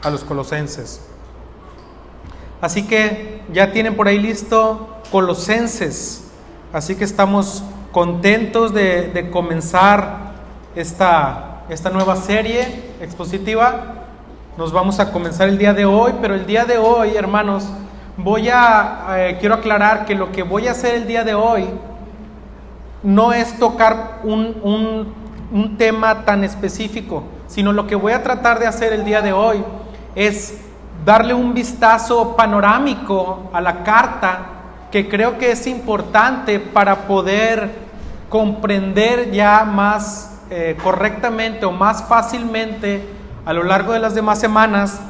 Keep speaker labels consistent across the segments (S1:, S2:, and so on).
S1: a los colosenses. Así que ya tienen por ahí listo Colosenses. Así que estamos contentos de comenzar esta nueva serie expositiva. Nos vamos a comenzar el día de hoy, pero el día de hoy, hermanos, quiero aclarar que lo que voy a hacer el día de hoy no es tocar un tema tan específico, sino lo que voy a tratar de hacer el día de hoy es darle un vistazo panorámico a la carta, que creo que es importante para poder comprender ya más correctamente o más fácilmente a lo largo de las demás semanas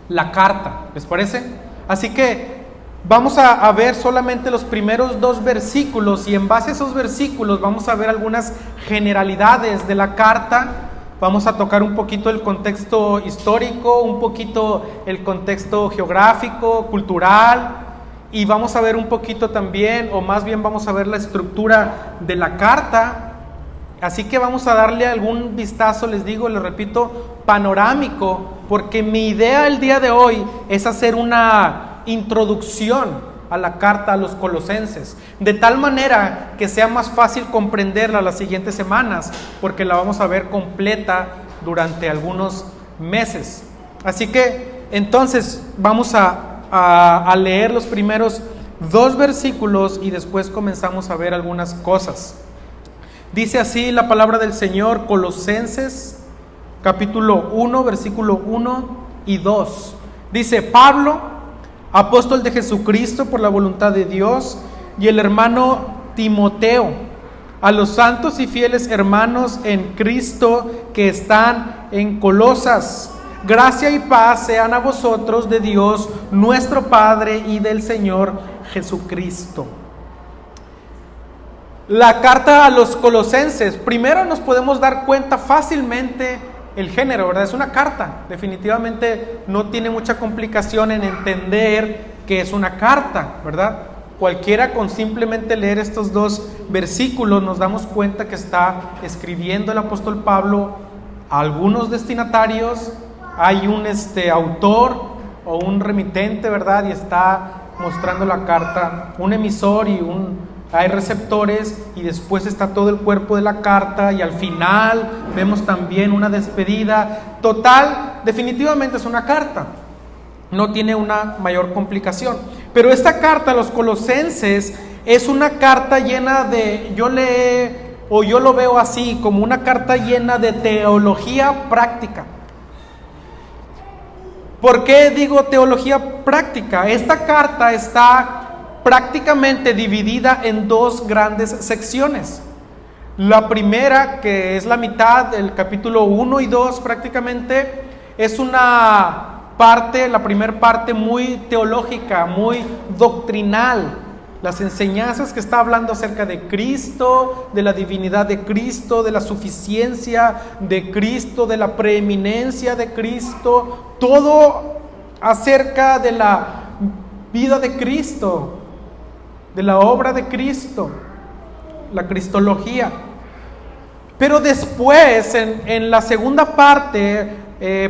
S1: la carta. ¿Les parece? Así que vamos a ver solamente los primeros 2 versículos, y en base a esos versículos vamos a ver algunas generalidades de la carta. Vamos a tocar un poquito el contexto histórico, un poquito el contexto geográfico, cultural, y vamos a ver un poquito también, o más bien vamos a ver la estructura de la carta. Así que vamos a darle algún vistazo, les repito, panorámico, porque mi idea el día de hoy es hacer una introducción a la carta a los colosenses, de tal manera que sea más fácil comprenderla las siguientes semanas, porque la vamos a ver completa durante algunos meses. Así que entonces vamos a leer los primeros 2 versículos y después comenzamos a ver algunas cosas. Dice así la palabra del Señor, Colosenses capítulo 1, versículo 1 y 2. Dice: Pablo, apóstol de Jesucristo por la voluntad de Dios, y el hermano Timoteo, a los santos y fieles hermanos en Cristo que están en Colosas, gracia y paz sean a vosotros de Dios nuestro Padre y del Señor Jesucristo. La carta a los colosenses, primero nos podemos dar cuenta fácilmente el género, ¿verdad? Es una carta, definitivamente no tiene mucha complicación en entender que es una carta, ¿verdad? Cualquiera con simplemente leer estos 2 versículos nos damos cuenta que está escribiendo el apóstol Pablo a algunos destinatarios. Hay un autor o un remitente, ¿verdad? Y está mostrando la carta, un emisor hay receptores, y después está todo el cuerpo de la carta, y al final vemos también una despedida. Total, definitivamente es una carta, no tiene una mayor complicación. Pero esta carta a los colosenses es una carta llena de, yo lo veo así, como una carta llena de teología práctica. ¿Por qué digo teología práctica? Esta carta está prácticamente dividida en 2 grandes secciones. La primera, que es la mitad, el capítulo 1 y 2 prácticamente, es una parte, la primera parte muy teológica, muy doctrinal. Las enseñanzas que está hablando acerca de Cristo, de la divinidad de Cristo, de la suficiencia de Cristo, de la preeminencia de Cristo, todo acerca de la vida de Cristo, de la obra de Cristo, la cristología. Pero después, en la segunda parte,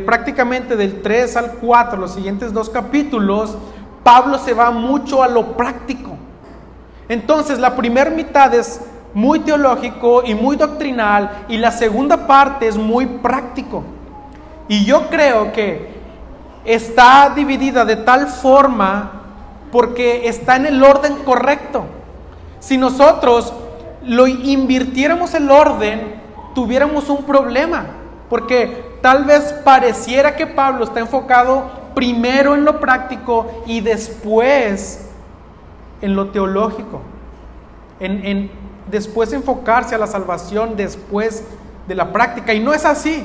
S1: prácticamente del 3 al 4, los siguientes 2 capítulos, Pablo se va mucho a lo práctico. Entonces, la primera mitad es muy teológico y muy doctrinal, y la segunda parte es muy práctico. Y yo creo que está dividida de tal forma porque está en el orden correcto. Si nosotros lo invirtiéramos el orden, tuviéramos un problema, porque tal vez pareciera que Pablo está enfocado primero en lo práctico y después en lo teológico, después enfocarse a la salvación después de la práctica, y no es así.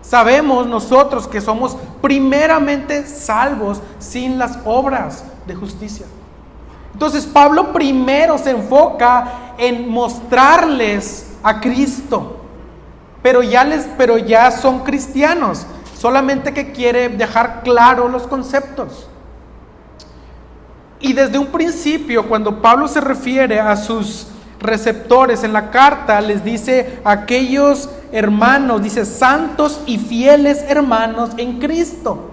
S1: Sabemos nosotros que somos primeramente salvos sin las obras de justicia. Entonces Pablo primero se enfoca en mostrarles a Cristo, pero ya son cristianos, solamente que quiere dejar claro los conceptos. Y desde un principio, cuando Pablo se refiere a sus receptores en la carta, les dice aquellos hermanos, dice, santos y fieles hermanos en Cristo.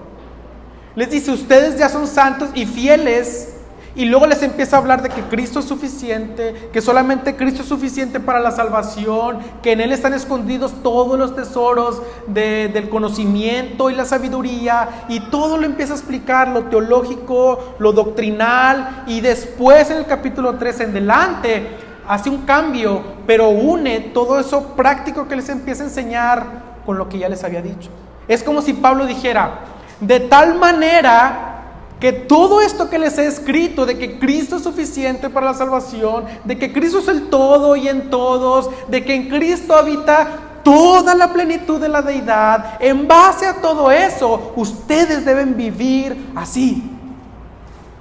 S1: Les dice, ustedes ya son santos y fieles, y luego les empieza a hablar de que Cristo es suficiente, que solamente Cristo es suficiente para la salvación, que en Él están escondidos todos los tesoros del conocimiento y la sabiduría, y todo lo empieza a explicar, lo teológico, lo doctrinal, y después en el capítulo 3 en adelante hace un cambio, pero une todo eso práctico que les empieza a enseñar con lo que ya les había dicho. Es como si Pablo dijera, de tal manera que todo esto que les he escrito, de que Cristo es suficiente para la salvación, de que Cristo es el todo y en todos, de que en Cristo habita toda la plenitud de la deidad, en base a todo eso, ustedes deben vivir así.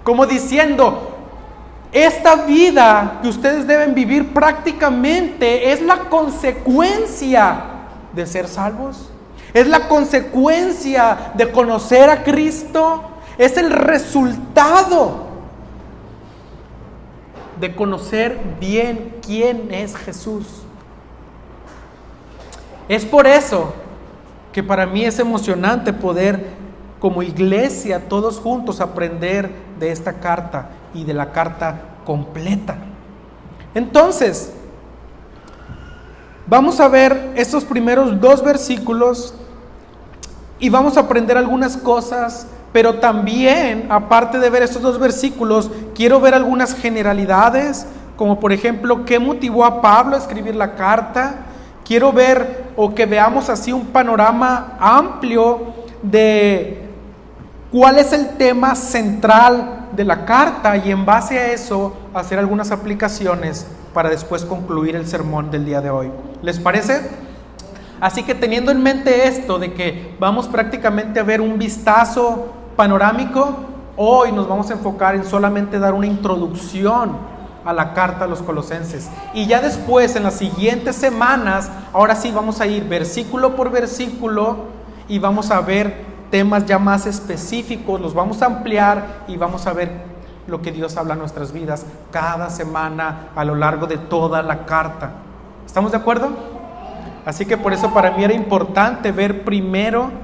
S1: Como diciendo, esta vida que ustedes deben vivir prácticamente es la consecuencia de ser salvos, es la consecuencia de conocer a Cristo. Es el resultado de conocer bien quién es Jesús. Es por eso que para mí es emocionante poder, como iglesia, todos juntos aprender de esta carta y de la carta completa. Entonces, vamos a ver estos primeros 2 versículos y vamos a aprender algunas cosas. Pero también, aparte de ver estos 2 versículos, quiero ver algunas generalidades, como por ejemplo, ¿qué motivó a Pablo a escribir la carta? Quiero ver, o que veamos así un panorama amplio de cuál es el tema central de la carta, y en base a eso, hacer algunas aplicaciones para después concluir el sermón del día de hoy. ¿Les parece? Así que teniendo en mente esto, de que vamos prácticamente a ver un vistazo panorámico, hoy nos vamos a enfocar en solamente dar una introducción a la carta a los Colosenses, y ya después en las siguientes semanas, ahora sí vamos a ir versículo por versículo y vamos a ver temas ya más específicos, los vamos a ampliar y vamos a ver lo que Dios habla en nuestras vidas cada semana a lo largo de toda la carta. ¿Estamos de acuerdo? Así que por eso para mí era importante ver primero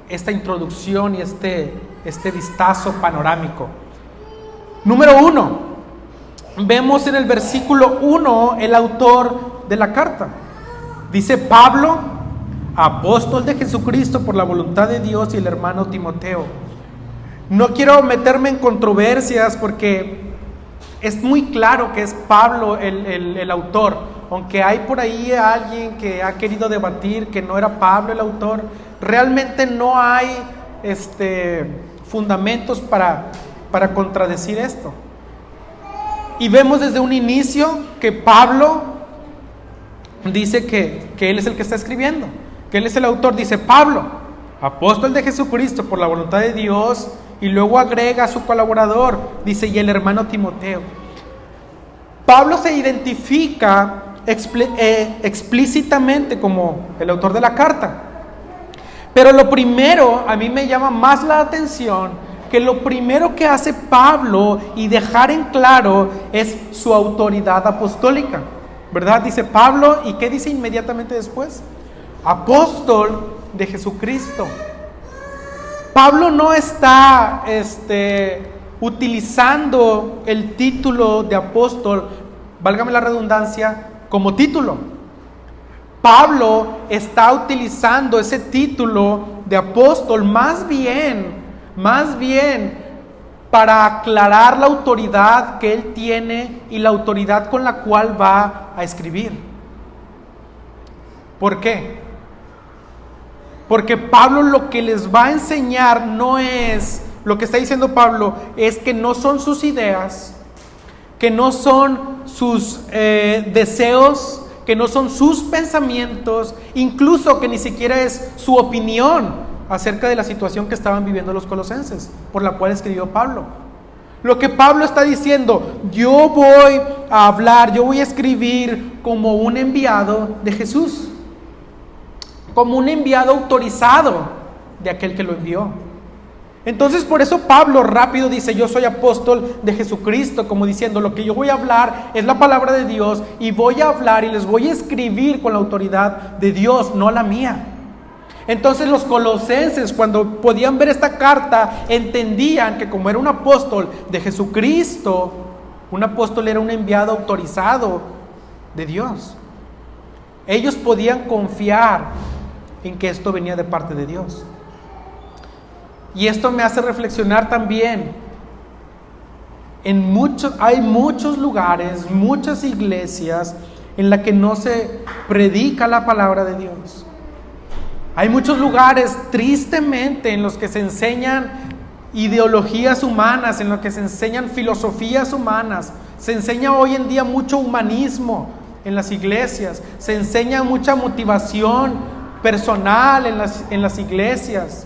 S1: esta introducción y este vistazo panorámico. Número 1, vemos en el versículo 1 el autor de la carta. Dice: Pablo, apóstol de Jesucristo por la voluntad de Dios, y el hermano Timoteo. No quiero meterme en controversias porque es muy claro que es Pablo el autor, aunque hay por ahí alguien que ha querido debatir que no era Pablo el autor. Realmente no hay fundamentos para contradecir esto. Y vemos desde un inicio que Pablo dice que él es el que está escribiendo, que él es el autor. Dice: Pablo, apóstol de Jesucristo por la voluntad de Dios, y luego agrega a su colaborador, dice: y el hermano Timoteo. Pablo se identifica explícitamente como el autor de la carta. Pero lo primero, a mí me llama más la atención, que lo primero que hace Pablo y dejar en claro es su autoridad apostólica, ¿verdad? Dice Pablo, ¿y qué dice inmediatamente después? Apóstol de Jesucristo. Pablo no está utilizando el título de apóstol, válgame la redundancia, como título. Pablo está utilizando ese título de apóstol más bien para aclarar la autoridad que él tiene y la autoridad con la cual va a escribir. ¿Por qué? Porque Pablo lo que les va a enseñar no es, lo que está diciendo Pablo es que no son sus ideas, que no son sus deseos, que no son sus pensamientos, incluso que ni siquiera es su opinión acerca de la situación que estaban viviendo los colosenses, por la cual escribió Pablo. Lo que Pablo está diciendo: yo voy a hablar, yo voy a escribir como un enviado de Jesús, como un enviado autorizado de aquel que lo envió. Entonces por eso Pablo rápido dice: yo soy apóstol de Jesucristo, como diciendo, lo que yo voy a hablar es la palabra de Dios, y voy a hablar y les voy a escribir con la autoridad de Dios, no la mía. Entonces los colosenses, cuando podían ver esta carta, entendían que como era un apóstol de Jesucristo, un apóstol era un enviado autorizado de Dios. Ellos podían confiar en que esto venía de parte de Dios. Y esto me hace reflexionar también. Hay muchos lugares, muchas iglesias en las que no se predica la palabra de Dios. Hay muchos lugares, tristemente, en los que se enseñan ideologías humanas, en los que se enseñan filosofías humanas. Se enseña hoy en día mucho humanismo en las iglesias. Se enseña mucha motivación personal en las iglesias.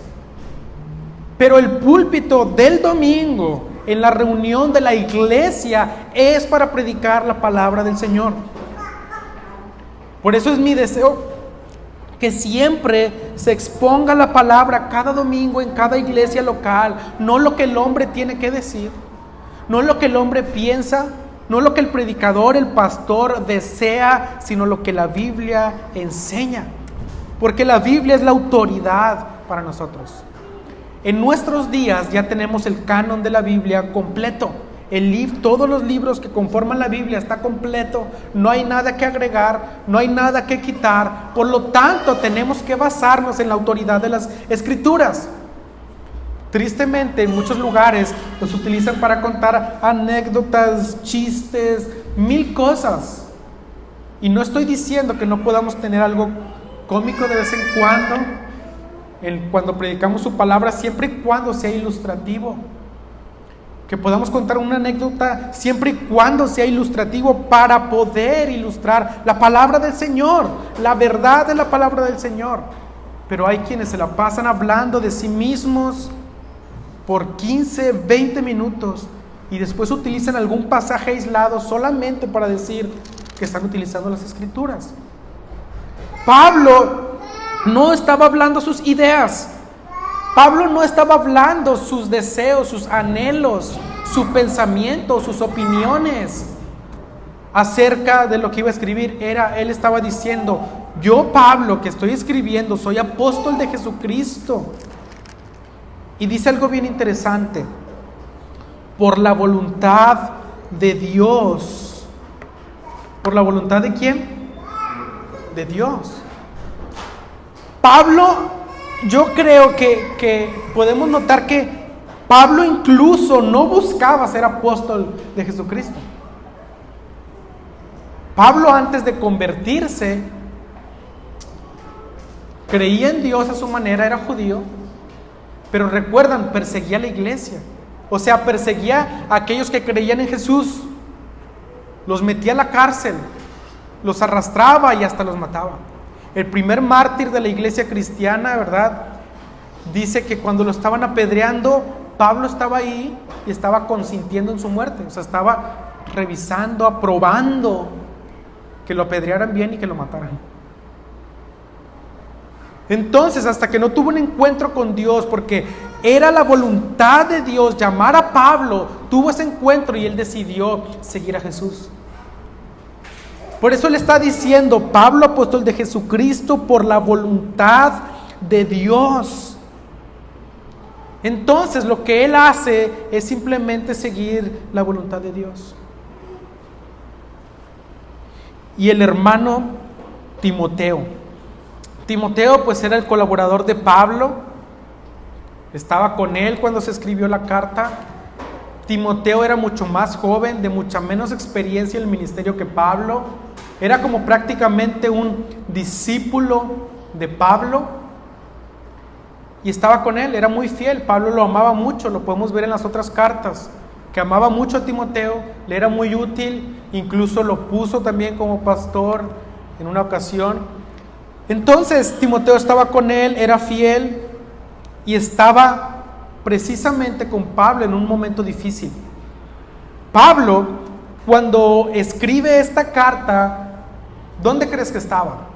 S1: Pero el púlpito del domingo, en la reunión de la iglesia, es para predicar la palabra del Señor. Por eso es mi deseo que siempre se exponga la palabra cada domingo en cada iglesia local, no lo que el hombre tiene que decir, no lo que el hombre piensa, no lo que el predicador, el pastor desea, sino lo que la Biblia enseña, porque la Biblia es la autoridad para nosotros. En nuestros días ya tenemos el canon de la Biblia completo. Todos los libros que conforman la Biblia está completo. No hay nada que agregar, no hay nada que quitar. Por lo tanto, tenemos que basarnos en la autoridad de las Escrituras. Tristemente, en muchos lugares los utilizan para contar anécdotas, chistes, mil cosas. Y no estoy diciendo que no podamos tener algo cómico de vez en cuando predicamos su palabra, siempre y cuando sea ilustrativo. Que podamos contar una anécdota siempre y cuando sea ilustrativo, para poder ilustrar la palabra del Señor, la verdad de la palabra del Señor. Pero hay quienes se la pasan hablando de sí mismos por 15, 20 minutos y después utilizan algún pasaje aislado solamente para decir que están utilizando las Escrituras. Pablo no estaba hablando sus ideas. Pablo no estaba hablando sus deseos, sus anhelos, su pensamiento, sus opiniones acerca de lo que iba a escribir. Él estaba diciendo: yo, Pablo, que estoy escribiendo, soy apóstol de Jesucristo. Y dice algo bien interesante: por la voluntad de Dios. ¿Por la voluntad de quién? De Dios. Pablo, yo creo que podemos notar que Pablo incluso no buscaba ser apóstol de Jesucristo. Pablo, antes de convertirse, creía en Dios a su manera, era judío, pero recuerdan, perseguía a la iglesia. O sea, perseguía a aquellos que creían en Jesús, los metía a la cárcel, los arrastraba y hasta los mataba. El primer mártir de la iglesia cristiana, ¿verdad?, dice que cuando lo estaban apedreando, Pablo estaba ahí y estaba consintiendo en su muerte. O sea, estaba revisando, aprobando que lo apedrearan bien y que lo mataran. Entonces, hasta que no tuvo un encuentro con Dios, porque era la voluntad de Dios llamar a Pablo, tuvo ese encuentro y él decidió seguir a Jesús. Por eso él está diciendo: Pablo, apóstol de Jesucristo, por la voluntad de Dios. Entonces, lo que él hace es simplemente seguir la voluntad de Dios. Y el hermano Timoteo, pues era el colaborador de Pablo, estaba con él cuando se escribió la carta. Timoteo era mucho más joven, de mucha menos experiencia en el ministerio que Pablo. Era como prácticamente un discípulo de Pablo y estaba con él, era muy fiel. Pablo lo amaba mucho, lo podemos ver en las otras cartas, que amaba mucho a Timoteo, le era muy útil, incluso lo puso también como pastor en una ocasión. Entonces Timoteo estaba con él, era fiel y estaba precisamente con Pablo en un momento difícil. Pablo, cuando escribe esta carta, ¿dónde crees que estaba?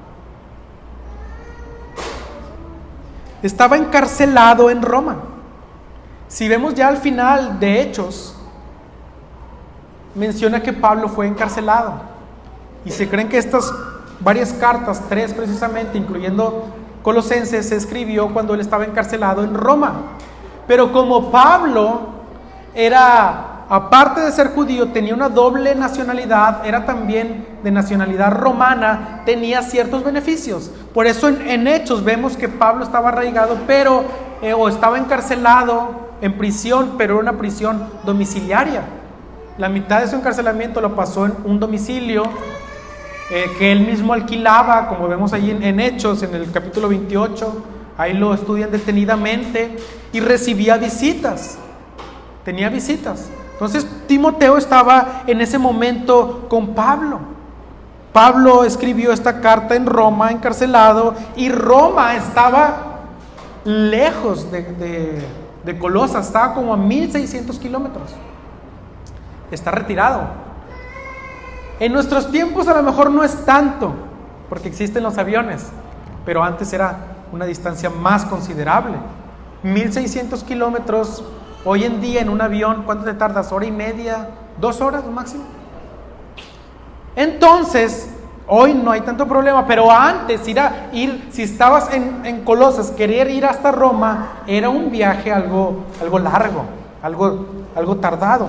S1: Estaba encarcelado en Roma. Si vemos ya al final de Hechos, menciona que Pablo fue encarcelado. Y se creen que estas varias cartas, 3 precisamente, incluyendo Colosenses, se escribió cuando él estaba encarcelado en Roma. Pero como Pablo era, aparte de ser judío, tenía una doble nacionalidad, era también de nacionalidad romana, tenía ciertos beneficios. Por eso en Hechos vemos que Pablo estaba arraigado, pero o estaba encarcelado en prisión, pero era una prisión domiciliaria. La mitad de su encarcelamiento lo pasó en un domicilio que él mismo alquilaba, como vemos ahí en Hechos, en el capítulo 28. Ahí lo estudian detenidamente, y recibía visitas, tenía visitas. Entonces Timoteo estaba en ese momento con Pablo. Pablo escribió esta carta en Roma, encarcelado, y Roma estaba lejos de Colosas, estaba como a 1600 kilómetros. Está retirado. En nuestros tiempos a lo mejor no es tanto, porque existen los aviones, pero antes era una distancia más considerable. 1600 kilómetros, hoy en día en un avión, ¿cuánto te tardas? ¿Hora y media? ¿2 horas máximo? Entonces, hoy no hay tanto problema, pero antes si estabas en Colosas, querer ir hasta Roma, era un viaje algo largo, algo tardado.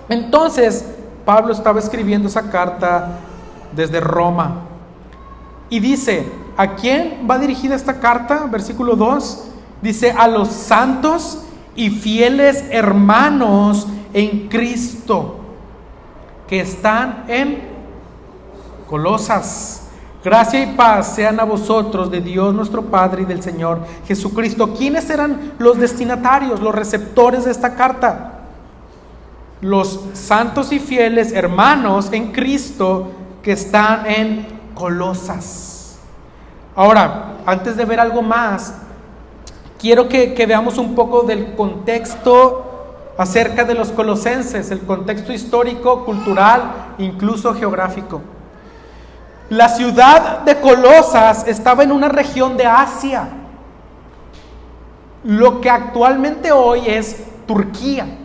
S1: Entonces, Pablo estaba escribiendo esa carta desde Roma. Y dice, ¿a quién va dirigida esta carta? Versículo 2, dice, a los santos y fieles hermanos en Cristo, que están en Colosas. Gracia y paz sean a vosotros de Dios nuestro Padre y del Señor Jesucristo. ¿Quiénes eran los destinatarios, los receptores de esta carta? Los santos y fieles hermanos en Cristo que están en Colosas. Ahora, antes de ver algo más, quiero que veamos un poco del contexto acerca de los colosenses, el contexto histórico, cultural, incluso geográfico. La ciudad de Colosas estaba en una región de Asia, lo que actualmente hoy es Turquía.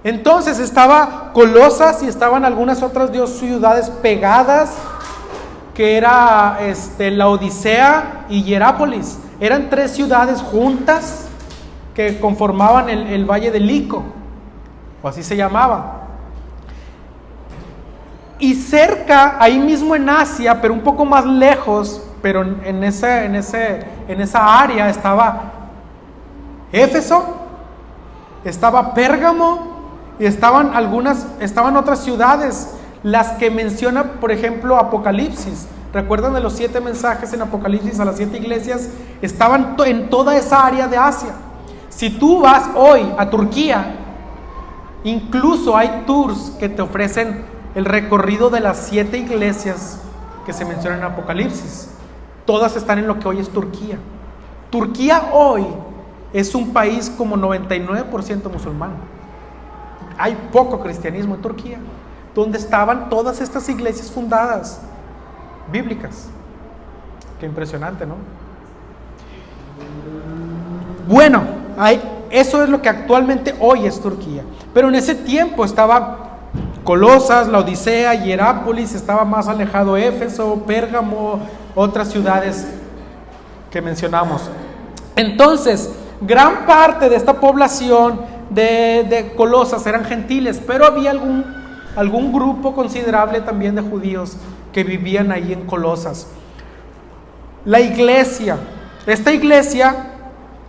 S1: Entonces estaba Colosas y estaban algunas otras 2 ciudades pegadas, que era Laodicea y Hierápolis. Eran 3 ciudades juntas que conformaban el valle de Lico, o así se llamaba. Y cerca, ahí mismo en Asia, pero un poco más lejos, pero en esa área estaba Éfeso, estaba Pérgamo, y estaban otras ciudades, las que menciona, por ejemplo, Apocalipsis. ¿Recuerdan de los 7 mensajes en Apocalipsis a las 7 iglesias? Estaban en toda esa área de Asia. Si tú vas hoy a Turquía, incluso hay tours que te ofrecen el recorrido de las 7 iglesias que se mencionan en Apocalipsis. Todas están en lo que hoy es Turquía. Turquía hoy es un país como 99% musulmán. Hay poco cristianismo en Turquía, donde estaban todas estas iglesias fundadas, bíblicas. Qué impresionante, ¿no? Bueno, eso es lo que actualmente hoy es Turquía. Pero en ese tiempo estaba Colosas, Laodicea, Hierápolis, estaba más alejado Éfeso, Pérgamo, otras ciudades que mencionamos. Entonces, gran parte de esta población de Colosas eran gentiles, pero había algún grupo considerable también de judíos que vivían ahí en Colosas. La iglesia, esta iglesia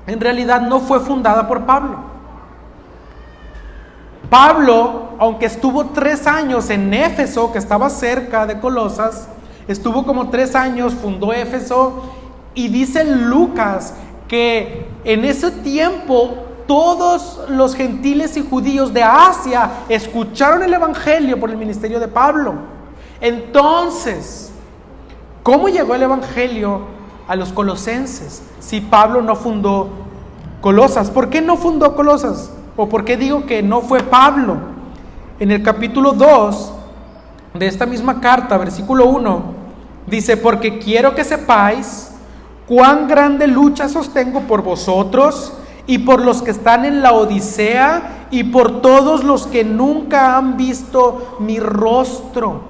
S1: en realidad no fue fundada por Pablo. Pablo, aunque estuvo 3 años en Éfeso, que estaba cerca de Colosas, estuvo como 3 años, fundó Éfeso, y dice Lucas que en ese tiempo todos los gentiles y judíos de Asia escucharon el evangelio por el ministerio de Pablo. Entonces, ¿cómo llegó el evangelio a los colosenses si Pablo no fundó Colosas? ¿Por qué no fundó Colosas? ¿O por qué digo que no fue Pablo? En el capítulo 2 de esta misma carta, versículo 1, dice: porque quiero que sepáis cuán grande lucha sostengo por vosotros y por los que están en la Odisea, y por todos los que nunca han visto mi rostro,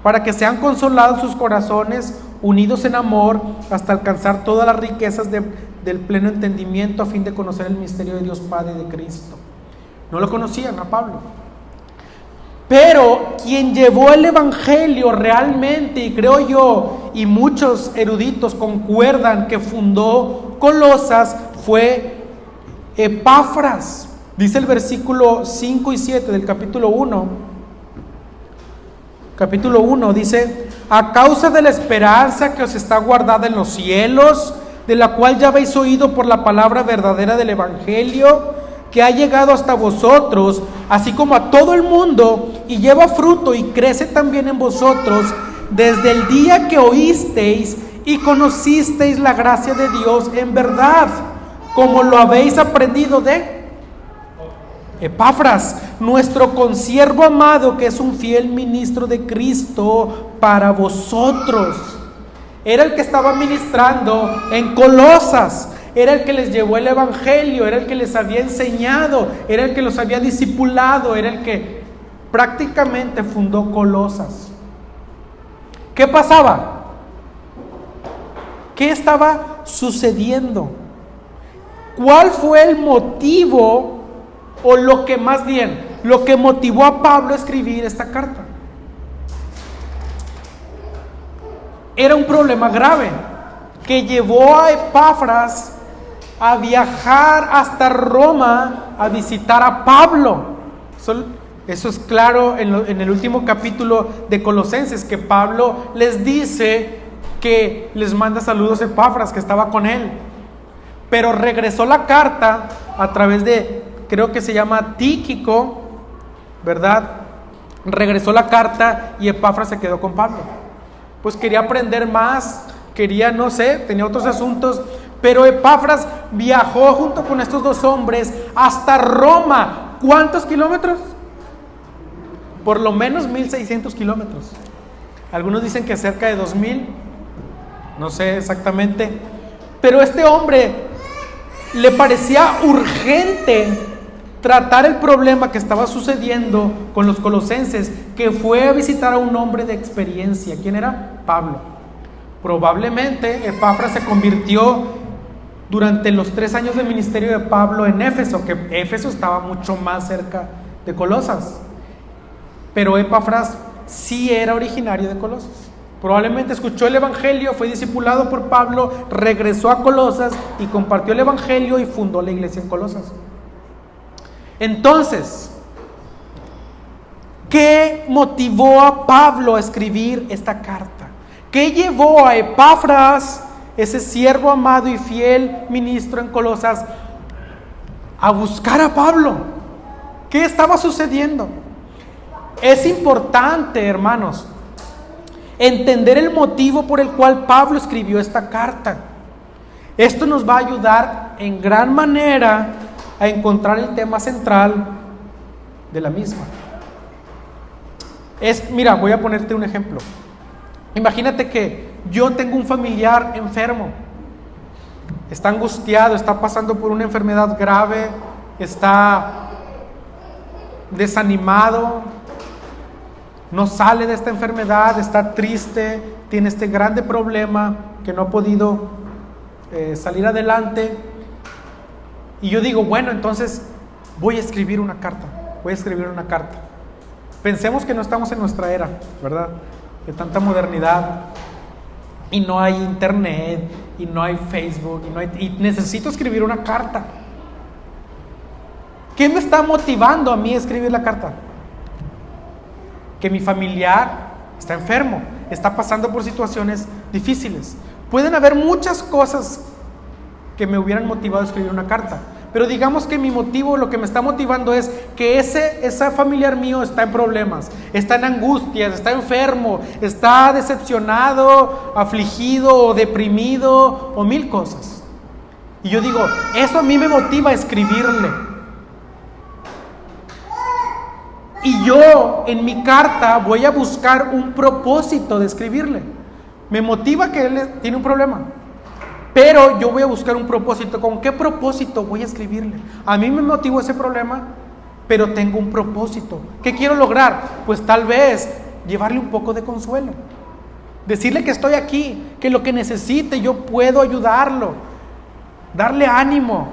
S1: para que sean consolados sus corazones, unidos en amor, hasta alcanzar todas las riquezas del pleno entendimiento, a fin de conocer el misterio de Dios Padre y de Cristo. No lo conocían a Pablo. Pero quien llevó el evangelio realmente, y creo yo, y muchos eruditos concuerdan que fundó Colosas, fue Epafras. Dice el versículo 5 y 7 del capítulo 1. Capítulo 1 dice: a causa de la esperanza que os está guardada en los cielos, de la cual ya habéis oído por la palabra verdadera del evangelio, que ha llegado hasta vosotros, así como a todo el mundo, y lleva fruto y crece también en vosotros, desde el día que oísteis y conocisteis la gracia de Dios en verdad, como lo habéis aprendido de Epafras, nuestro consiervo amado, que es un fiel ministro de Cristo para vosotros. Era el que estaba ministrando en Colosas, era el que les llevó el evangelio, era el que les había enseñado, era el que los había discipulado, era el que prácticamente fundó Colosas. ¿Qué pasaba? ¿Qué estaba sucediendo? ¿Cuál fue el motivo, o lo que más bien, lo que motivó a Pablo a escribir esta carta? Era un problema grave que llevó a Epafras a viajar hasta Roma a visitar a Pablo. Eso es claro en el último capítulo de Colosenses, que Pablo les dice que les manda saludos a Epafras, que estaba con él. Pero regresó la carta a través de, creo que se llama Tíquico, ¿verdad? Regresó la carta y Epafras se quedó con Pablo. Pues quería aprender más, quería, no sé, tenía otros asuntos, pero Epafras viajó junto con estos dos hombres hasta Roma. ¿Cuántos kilómetros? Por lo menos 1,600 kilómetros. Algunos dicen que cerca de 2,000, no sé exactamente, pero este hombre le parecía urgente tratar el problema que estaba sucediendo con los colosenses, que fue a visitar a un hombre de experiencia. ¿Quién era? Pablo. Probablemente Epafras se convirtió durante los 3 años de ministerio de Pablo en Éfeso, que Éfeso estaba mucho más cerca de Colosas. Pero Epafras sí era originario de Colosas. Probablemente escuchó el evangelio, fue discipulado por Pablo, regresó a Colosas y compartió el evangelio y fundó la iglesia en Colosas. Entonces, ¿qué motivó a Pablo a escribir esta carta? ¿Qué llevó a Epafras, ese siervo amado y fiel ministro en Colosas, a buscar a Pablo? ¿Qué estaba sucediendo? Es importante, hermanos, entender el motivo por el cual Pablo escribió esta carta. Esto nos va a ayudar en gran manera a encontrar el tema central de la misma. Mira, voy a ponerte un ejemplo. Imagínate que yo tengo un familiar enfermo, está angustiado, está pasando por una enfermedad grave, está desanimado, no sale de esta enfermedad, está triste, tiene este grande problema que no ha podido salir adelante. Y yo digo, bueno, entonces voy a escribir una carta. Pensemos que no estamos en nuestra era, ¿verdad? De tanta modernidad, y no hay internet, y no hay Facebook, y necesito escribir una carta. ¿Qué me está motivando a mí a escribir la carta? Que mi familiar está enfermo, está pasando por situaciones difíciles. Pueden haber muchas cosas que me hubieran motivado a escribir una carta, pero digamos que mi motivo, lo que me está motivando es que ese familiar mío está en problemas, está en angustias, está enfermo, está decepcionado, afligido o deprimido o 1000 cosas. Y yo digo, eso a mí me motiva a escribirle. Y yo en mi carta voy a buscar un propósito de escribirle. Me motiva que él tiene un problema. pero yo voy a buscar un propósito. ¿Con qué propósito voy a escribirle? A mí me motivó ese problema, pero tengo un propósito. ¿Qué quiero lograr? Pues tal vez llevarle un poco de consuelo, decirle que estoy aquí, que lo que necesite yo puedo ayudarlo, darle ánimo,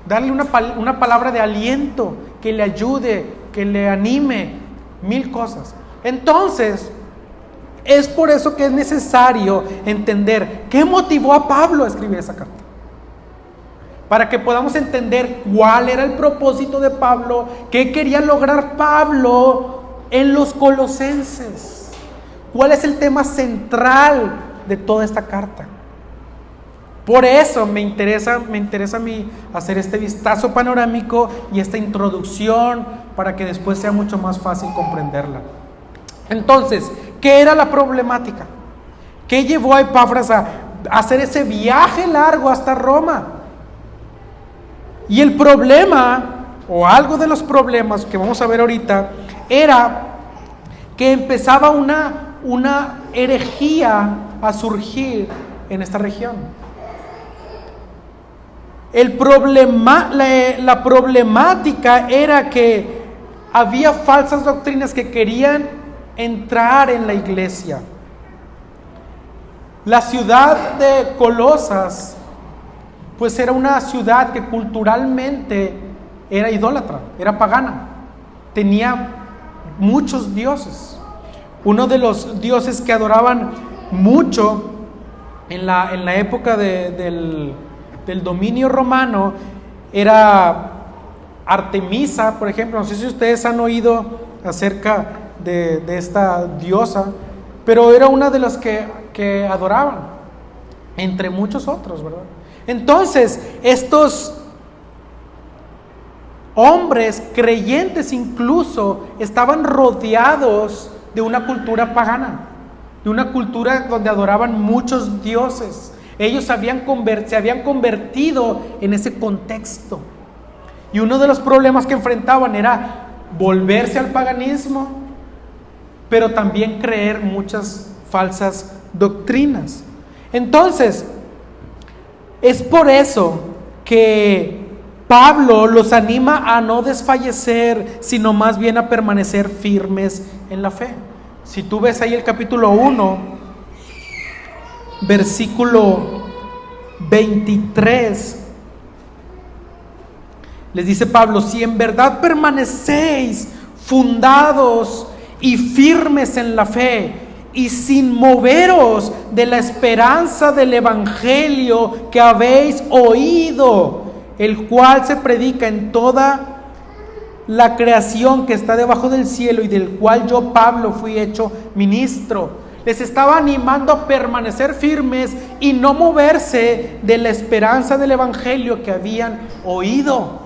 S1: darle una palabra de aliento que le ayude, que le anime, 1000 cosas. Entonces, es por eso que es necesario entender qué motivó a Pablo a escribir esa carta, para que podamos entender cuál era el propósito de Pablo, qué quería lograr Pablo en los colosenses, cuál es el tema central de toda esta carta. Por eso me interesa a mí hacer este vistazo panorámico y esta introducción para que después sea mucho más fácil comprenderla. Entonces, ¿qué era la problemática? ¿Qué llevó a Epafras a hacer ese viaje largo hasta Roma? Y el problema, o algo de los problemas que vamos a ver ahorita, era que empezaba una herejía a surgir en esta región. La problemática era que había falsas doctrinas que querían entrar en la iglesia. La ciudad de Colosas, pues era una ciudad que culturalmente era idólatra, era pagana, tenía muchos dioses. Uno de los dioses que adoraban mucho en la época del dominio romano era Artemisa, por ejemplo. No sé si ustedes han oído acerca de esta diosa, pero era una de las que adoraban, entre muchos otros, ¿verdad? Entonces, estos hombres creyentes incluso estaban rodeados de una cultura pagana, de una cultura donde adoraban muchos dioses. Ellos se habían convertido en ese contexto. Y uno de los problemas que enfrentaban era volverse al paganismo, pero también creer muchas falsas doctrinas. Entonces, es por eso que Pablo los anima a no desfallecer, sino más bien a permanecer firmes en la fe. Si tú ves ahí el capítulo 1, versículo 23, les dice Pablo: si en verdad permanecéis fundados y firmes en la fe, y sin moveros de la esperanza del evangelio que habéis oído, el cual se predica en toda la creación que está debajo del cielo, y del cual yo, Pablo, fui hecho ministro. Les estaba animando a permanecer firmes y no moverse de la esperanza del evangelio que habían oído.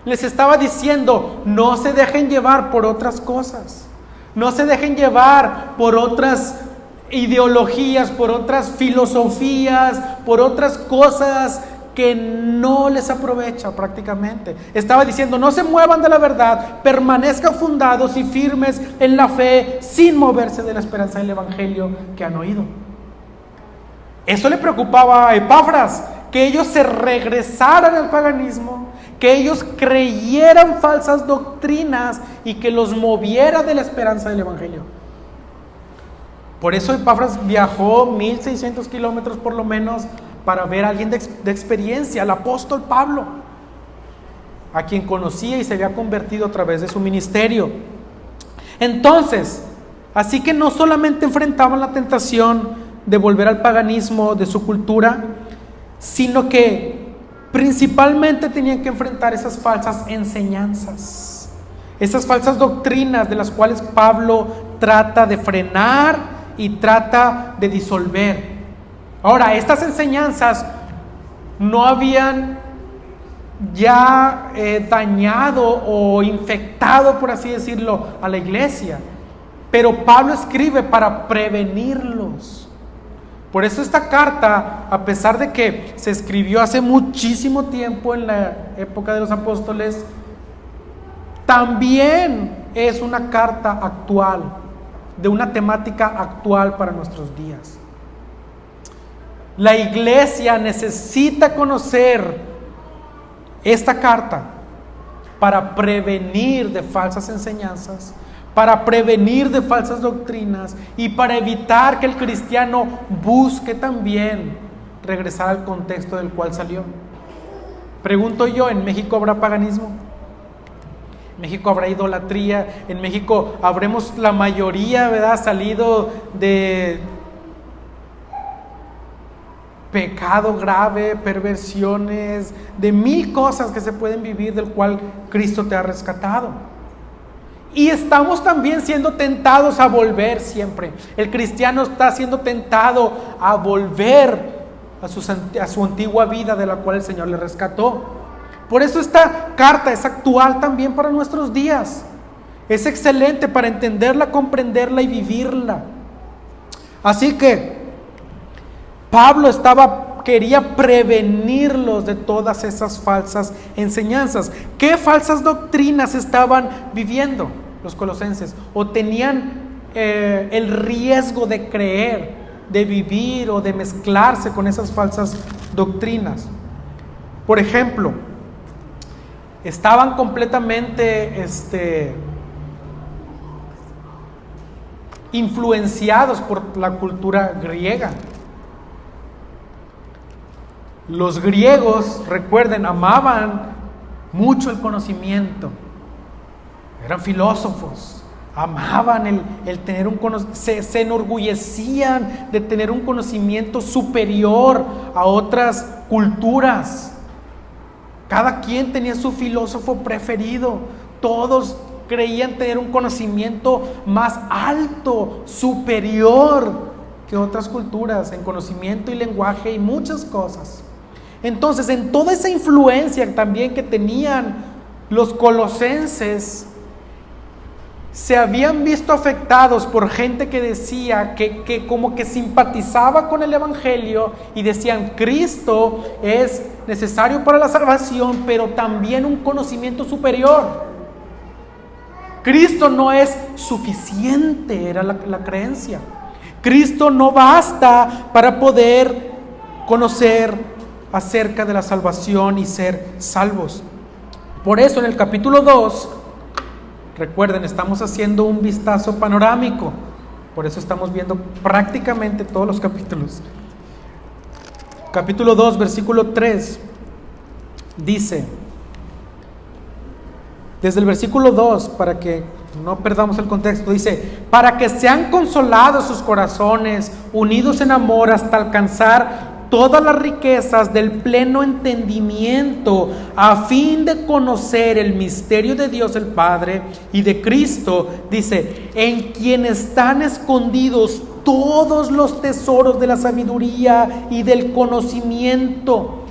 S1: Les estaba diciendo: no se dejen llevar por otras cosas, no se dejen llevar por otras ideologías, por otras filosofías, por otras cosas que no les aprovecha prácticamente. Estaba diciendo: no se muevan de la verdad, permanezcan fundados y firmes en la fe, sin moverse de la esperanza del evangelio que han oído. Eso le preocupaba a Epafras, que ellos se regresaran al paganismo, que ellos creyeran falsas doctrinas y que los moviera de la esperanza del evangelio. Por eso Epafras viajó 1600 kilómetros por lo menos para ver a alguien de experiencia, al apóstol Pablo, a quien conocía y se había convertido a través de su ministerio. Entonces, así que no solamente enfrentaban la tentación de volver al paganismo de su cultura, sino que principalmente tenían que enfrentar esas falsas enseñanzas, esas falsas doctrinas de las cuales Pablo trata de frenar y trata de disolver. Ahora, estas enseñanzas no habían ya dañado o infectado, por así decirlo, a la iglesia, pero Pablo escribe para prevenirlos. Por eso esta carta, a pesar de que se escribió hace muchísimo tiempo, en la época de los apóstoles, también es una carta actual, de una temática actual para nuestros días. La iglesia necesita conocer esta carta para prevenir de falsas enseñanzas, para prevenir de falsas doctrinas y para evitar que el cristiano busque también regresar al contexto del cual salió. Pregunto yo, ¿en México habrá paganismo? ¿En México habrá idolatría? ¿En México habremos la mayoría, ¿verdad?, salido de pecado grave, perversiones, de mil cosas que se pueden vivir del cual Cristo te ha rescatado? Y estamos también siendo tentados a volver siempre. El cristiano está siendo tentado a volver a su antigua vida de la cual el Señor le rescató. Por eso esta carta es actual también para nuestros días. Es excelente para entenderla, comprenderla y vivirla. Así que Pablo quería prevenirlos de todas esas falsas enseñanzas. ¿Qué falsas doctrinas estaban viviendo los colosenses? ¿O tenían el riesgo de creer, de vivir o de mezclarse con esas falsas doctrinas? Por ejemplo, estaban completamente influenciados por la cultura griega. Los griegos, recuerden, amaban mucho el conocimiento. Eran filósofos, amaban el tener un conocimiento, se enorgullecían de tener un conocimiento superior a otras culturas. Cada quien tenía su filósofo preferido. Todos creían tener un conocimiento más alto, superior que otras culturas en conocimiento y lenguaje y muchas cosas. Entonces, en toda esa influencia también que tenían los colosenses, se habían visto afectados por gente que decía que como que simpatizaba con el evangelio y decían: Cristo es necesario para la salvación, pero también un conocimiento superior. Cristo no es suficiente, era la creencia. Cristo no basta para poder conocer acerca de la salvación y ser salvos. Por eso en el capítulo 2, recuerden, estamos haciendo un vistazo panorámico, por eso estamos viendo prácticamente todos los capítulos. Capítulo 2, versículo 3, dice, desde el versículo 2, para que no perdamos el contexto, dice: para que sean consolados sus corazones, unidos en amor, hasta alcanzar todas las riquezas del pleno entendimiento, a fin de conocer el misterio de Dios el Padre y de Cristo, dice, en quien están escondidos todos los tesoros de la sabiduría y del conocimiento.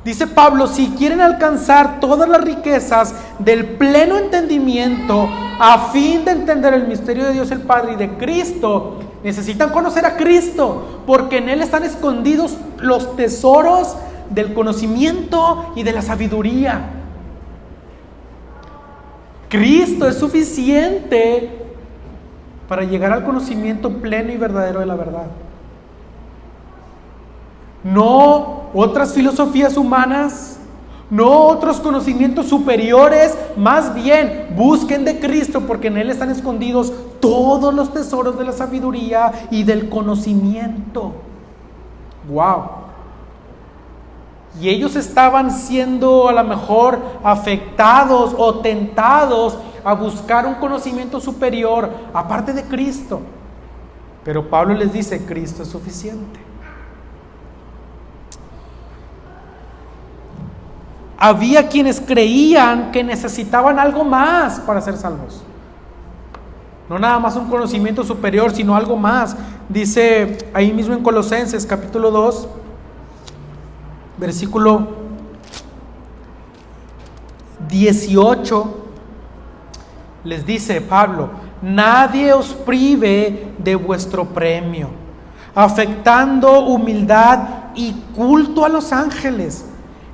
S1: Dice Pablo, si quieren alcanzar todas las riquezas del pleno entendimiento, a fin de entender el misterio de Dios el Padre y de Cristo, necesitan conocer a Cristo, porque en Él están escondidos los tesoros del conocimiento y de la sabiduría. Cristo es suficiente para llegar al conocimiento pleno y verdadero de la verdad. No otras filosofías humanas, no otros conocimientos superiores, más bien busquen de Cristo, porque en Él están escondidos todos los tesoros de la sabiduría y del conocimiento. ¡Wow! Y ellos estaban siendo a lo mejor afectados o tentados a buscar un conocimiento superior aparte de Cristo. Pero Pablo les dice, Cristo es suficiente. Había quienes creían que necesitaban algo más para ser salvos. No nada más un conocimiento superior, sino algo más. Dice ahí mismo en Colosenses capítulo 2, versículo 18, les dice Pablo: nadie os prive de vuestro premio, afectando humildad y culto a los ángeles,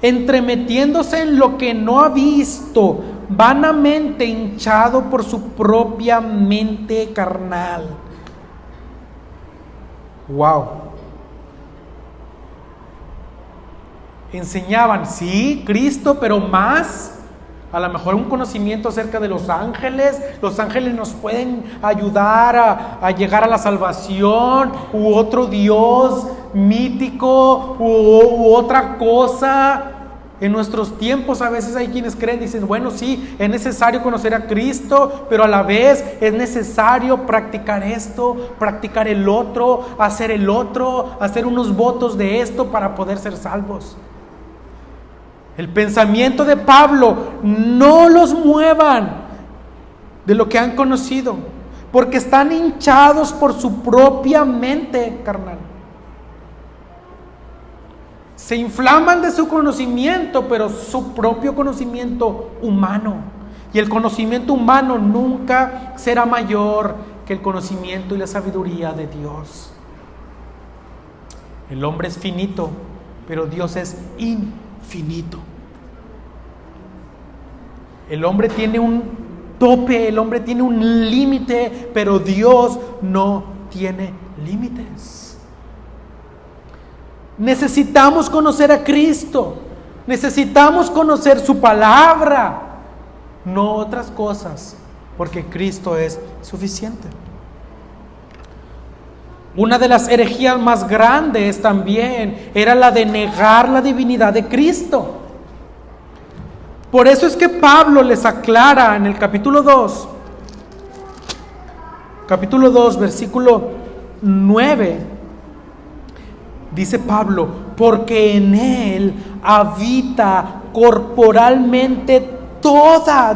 S1: entremetiéndose en lo que no ha visto, vanamente hinchado por su propia mente carnal. Wow. enseñaban, sí, Cristo, pero más. A lo mejor un conocimiento acerca de los ángeles. Los ángeles nos pueden ayudar a llegar a la salvación, u otro Dios mítico, u otra cosa. En nuestros tiempos a veces hay quienes creen, dicen, bueno, sí, es necesario conocer a Cristo, pero a la vez es necesario practicar esto, practicar el otro, hacer unos votos de esto para poder ser salvos. El pensamiento de Pablo, no los muevan de lo que han conocido, porque están hinchados por su propia mente carnal. Se inflaman de su conocimiento, pero su propio conocimiento humano. Y el conocimiento humano nunca será mayor que el conocimiento y la sabiduría de Dios. El hombre es finito, pero Dios es infinito. El hombre tiene un tope, el hombre tiene un límite, pero Dios no tiene límites. Necesitamos conocer a Cristo, necesitamos conocer su palabra, no otras cosas, porque Cristo es suficiente. Una de las herejías más grandes también era la de negar la divinidad de Cristo. Por eso es que Pablo les aclara en el capítulo 2, versículo 9, dice Pablo, porque en Él habita corporalmente toda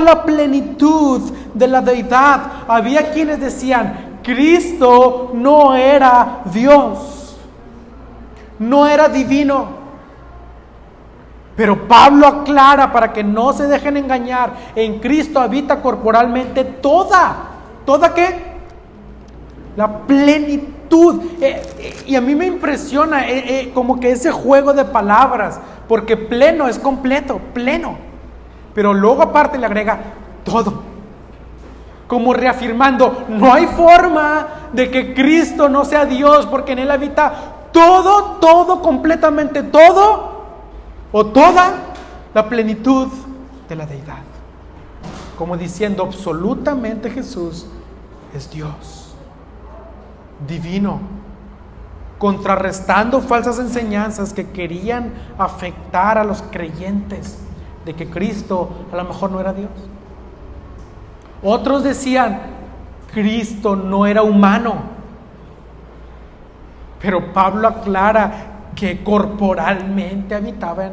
S1: la plenitud de la deidad. Había quienes decían, Cristo no era Dios, no era divino. Pero Pablo aclara para que no se dejen engañar, en Cristo habita corporalmente ¿toda qué? La plenitud. Y a mí me impresiona como que ese juego de palabras, porque pleno es completo, pleno. Pero luego aparte le agrega todo. Como reafirmando, no hay forma de que Cristo no sea Dios, porque en Él habita todo, completamente todo, o toda la plenitud de la deidad. Como diciendo, absolutamente Jesús es Dios, divino, contrarrestando falsas enseñanzas que querían afectar a los creyentes de que Cristo a lo mejor no era Dios. Otros decían, Cristo no era humano, pero Pablo aclara que corporalmente habitaba en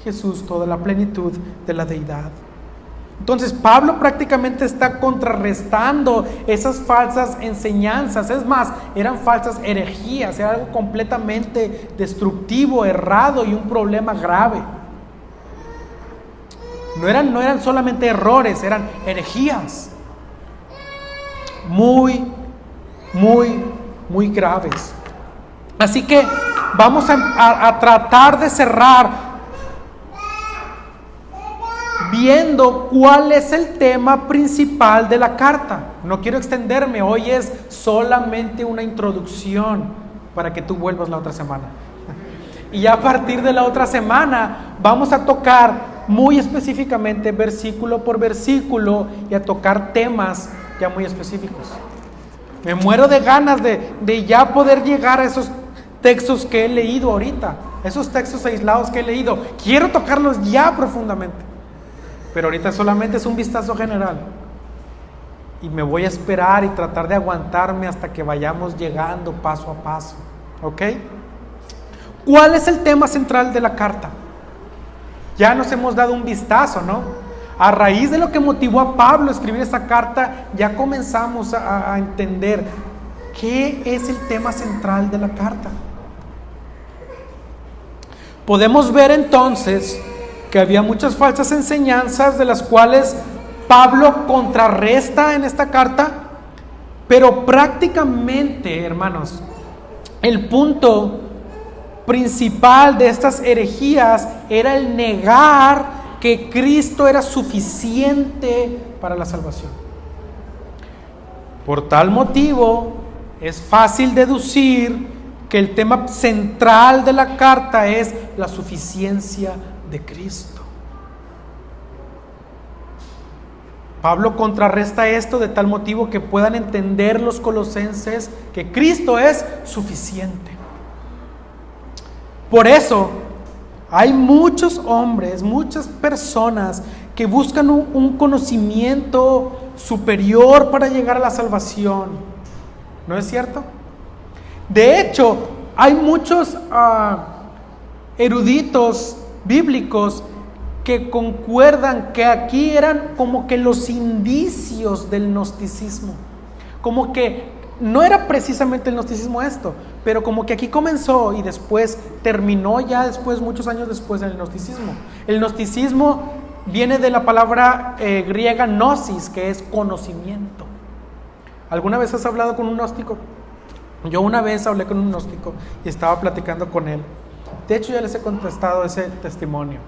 S1: Jesús toda la plenitud de la deidad. Entonces Pablo prácticamente está contrarrestando esas falsas enseñanzas. Es más, eran falsas herejías, era algo completamente destructivo, errado y un problema grave. No eran solamente errores, eran herejías muy graves. Así que vamos a tratar de cerrar viendo cuál es el tema principal de la carta. No quiero extenderme, hoy es solamente una introducción para que tú vuelvas la otra semana. Y ya a partir de la otra semana vamos a tocar muy específicamente versículo por versículo y a tocar temas ya muy específicos. Me muero de ganas de ya poder llegar a esos textos que he leído ahorita, esos textos aislados que he leído. Quiero tocarlos ya profundamente, pero ahorita solamente es un vistazo general y me voy a esperar y tratar de aguantarme hasta que vayamos llegando paso a paso. ¿Ok? ¿Cuál es el tema central de la carta? Ya nos hemos dado un vistazo, ¿no? A raíz de lo que motivó a Pablo a escribir esta carta, ya comenzamos a entender qué es el tema central de la carta. Podemos ver entonces que había muchas falsas enseñanzas de las cuales Pablo contrarresta en esta carta, pero prácticamente, hermanos, el punto principal de estas herejías era el negar que Cristo era suficiente para la salvación. Por tal motivo, es fácil deducir que el tema central de la carta es la suficiencia de Cristo. Pablo contrarresta esto de tal motivo que puedan entender los colosenses que Cristo es suficiente. Por eso hay muchos hombres, muchas personas que buscan un conocimiento superior para llegar a la salvación. ¿No es cierto? De hecho, hay muchos eruditos bíblicos que concuerdan que aquí eran como que los indicios del gnosticismo. Como que no era precisamente el gnosticismo esto, pero como que aquí comenzó y después terminó ya después, muchos años después, en el gnosticismo. El gnosticismo viene de la palabra griega gnosis, que es conocimiento. ¿Alguna vez has hablado con un gnóstico? Yo una vez hablé con un gnóstico y estaba platicando con él. De hecho, ya les he contestado ese testimonio.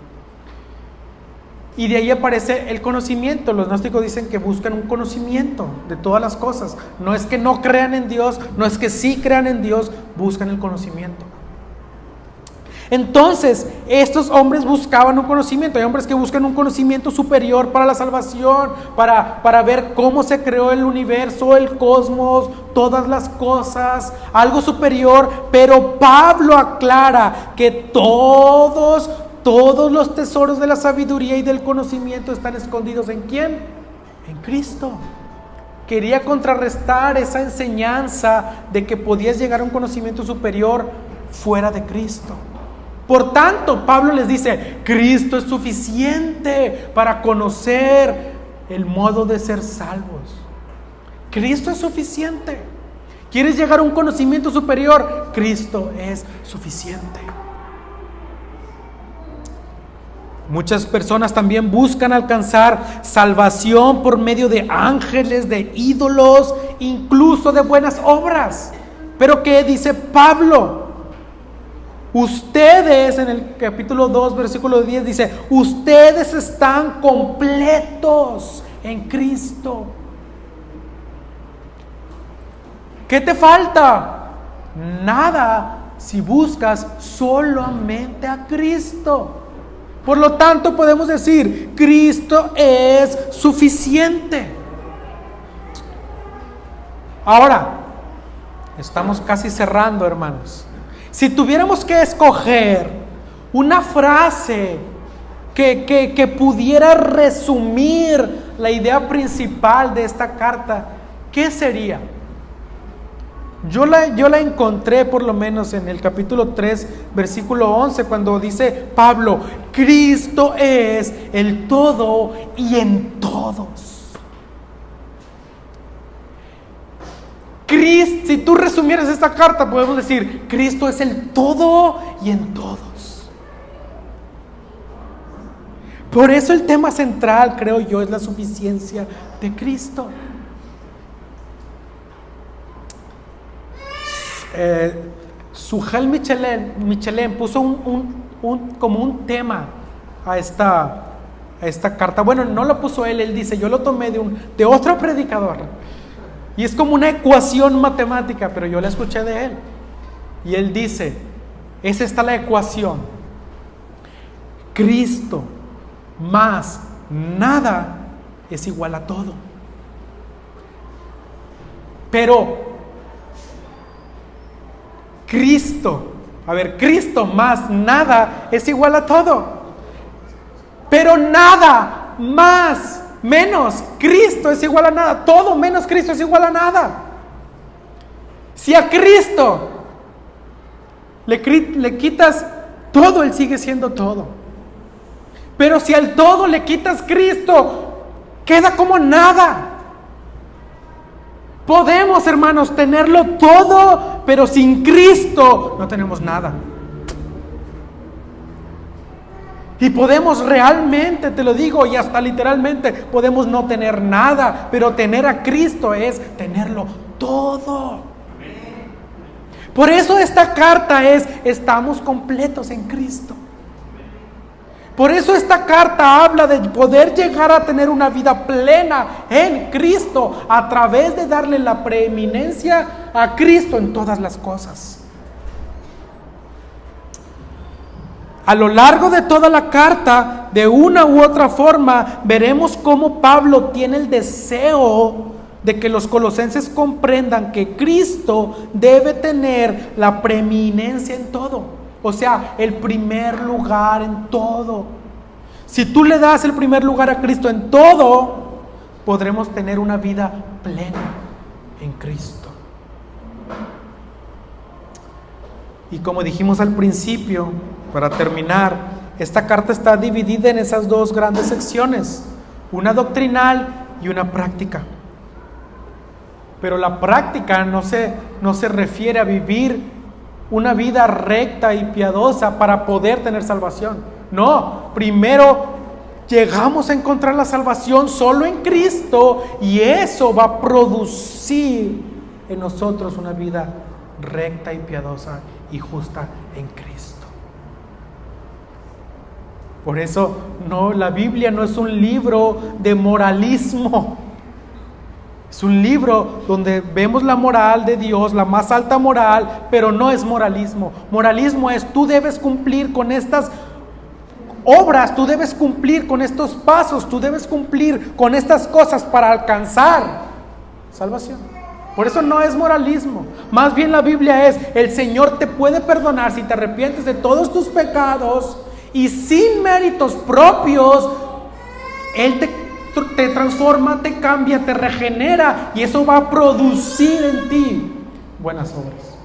S1: Y de ahí aparece el conocimiento. Los gnósticos dicen que buscan un conocimiento de todas las cosas. No es que no crean en Dios, no es que sí crean en Dios, buscan el conocimiento. Entonces, estos hombres buscaban un conocimiento. Hay hombres que buscan un conocimiento superior para la salvación, para ver cómo se creó el universo, el cosmos, todas las cosas, algo superior. Pero Pablo aclara que todos los tesoros de la sabiduría y del conocimiento están escondidos ¿en quién? En Cristo. Quería contrarrestar esa enseñanza de que podías llegar a un conocimiento superior fuera de Cristo. Por tanto, Pablo les dice, Cristo es suficiente para conocer el modo de ser salvos. Cristo es suficiente. ¿Quieres llegar a un conocimiento superior? Cristo es suficiente. Muchas personas también buscan alcanzar salvación por medio de ángeles, de ídolos, incluso de buenas obras. Pero ¿qué dice Pablo? Ustedes, en el capítulo 2, versículo 10, dice, ustedes están completos en Cristo. ¿Qué te falta? Nada si buscas solamente a Cristo. Por lo tanto, podemos decir, Cristo es suficiente. Ahora, estamos casi cerrando, hermanos. Si tuviéramos que escoger una frase que pudiera resumir la idea principal de esta carta, ¿qué sería? Yo la encontré por lo menos en el capítulo 3, versículo 11, cuando dice Pablo, Cristo es el todo y en todos. Si tú resumieras esta carta, podemos decir, Cristo es el todo y en todos. Por eso el tema central, creo yo, es la suficiencia de Cristo. Sujal Michelén puso como un tema a esta carta. Bueno, no lo puso él dice, yo lo tomé de otro predicador. Y es como una ecuación matemática, pero yo la escuché de él. Y él dice, es esta la ecuación. Cristo más nada es igual a todo. Pero Cristo más nada es igual a todo. Pero nada más menos Cristo es igual a nada. Todo menos Cristo es igual a nada. Si a Cristo le quitas todo, Él sigue siendo todo. Pero si al todo le quitas Cristo, queda como nada. Podemos, hermanos, tenerlo todo, pero sin Cristo no tenemos nada. Y podemos realmente, te lo digo, y hasta literalmente, podemos no tener nada, pero tener a Cristo es tenerlo todo. Por eso esta carta es, estamos completos en Cristo. Por eso esta carta habla de poder llegar a tener una vida plena en Cristo a través de darle la preeminencia a Cristo en todas las cosas. A lo largo de toda la carta, de una u otra forma, veremos cómo Pablo tiene el deseo de que los colosenses comprendan que Cristo debe tener la preeminencia en todo. O sea, el primer lugar en todo. Si tú le das el primer lugar a Cristo en todo, podremos tener una vida plena en Cristo. Y como dijimos al principio, para terminar, esta carta está dividida en esas dos grandes secciones, una doctrinal y una práctica. Pero la práctica no se refiere a vivir una vida recta y piadosa para poder tener salvación. No, primero llegamos a encontrar la salvación solo en Cristo y eso va a producir en nosotros una vida recta y piadosa y justa en Cristo. Por eso la Biblia no es un libro de moralismo. Es un libro donde vemos la moral de Dios, la más alta moral, pero no es moralismo. Moralismo es: tú debes cumplir con estas obras, tú debes cumplir con estos pasos, tú debes cumplir con estas cosas para alcanzar salvación. Por eso no es moralismo. Más bien la Biblia es: el Señor te puede perdonar si te arrepientes de todos tus pecados y sin méritos propios, Él te transforma, te cambia, te regenera y eso va a producir en ti buenas obras.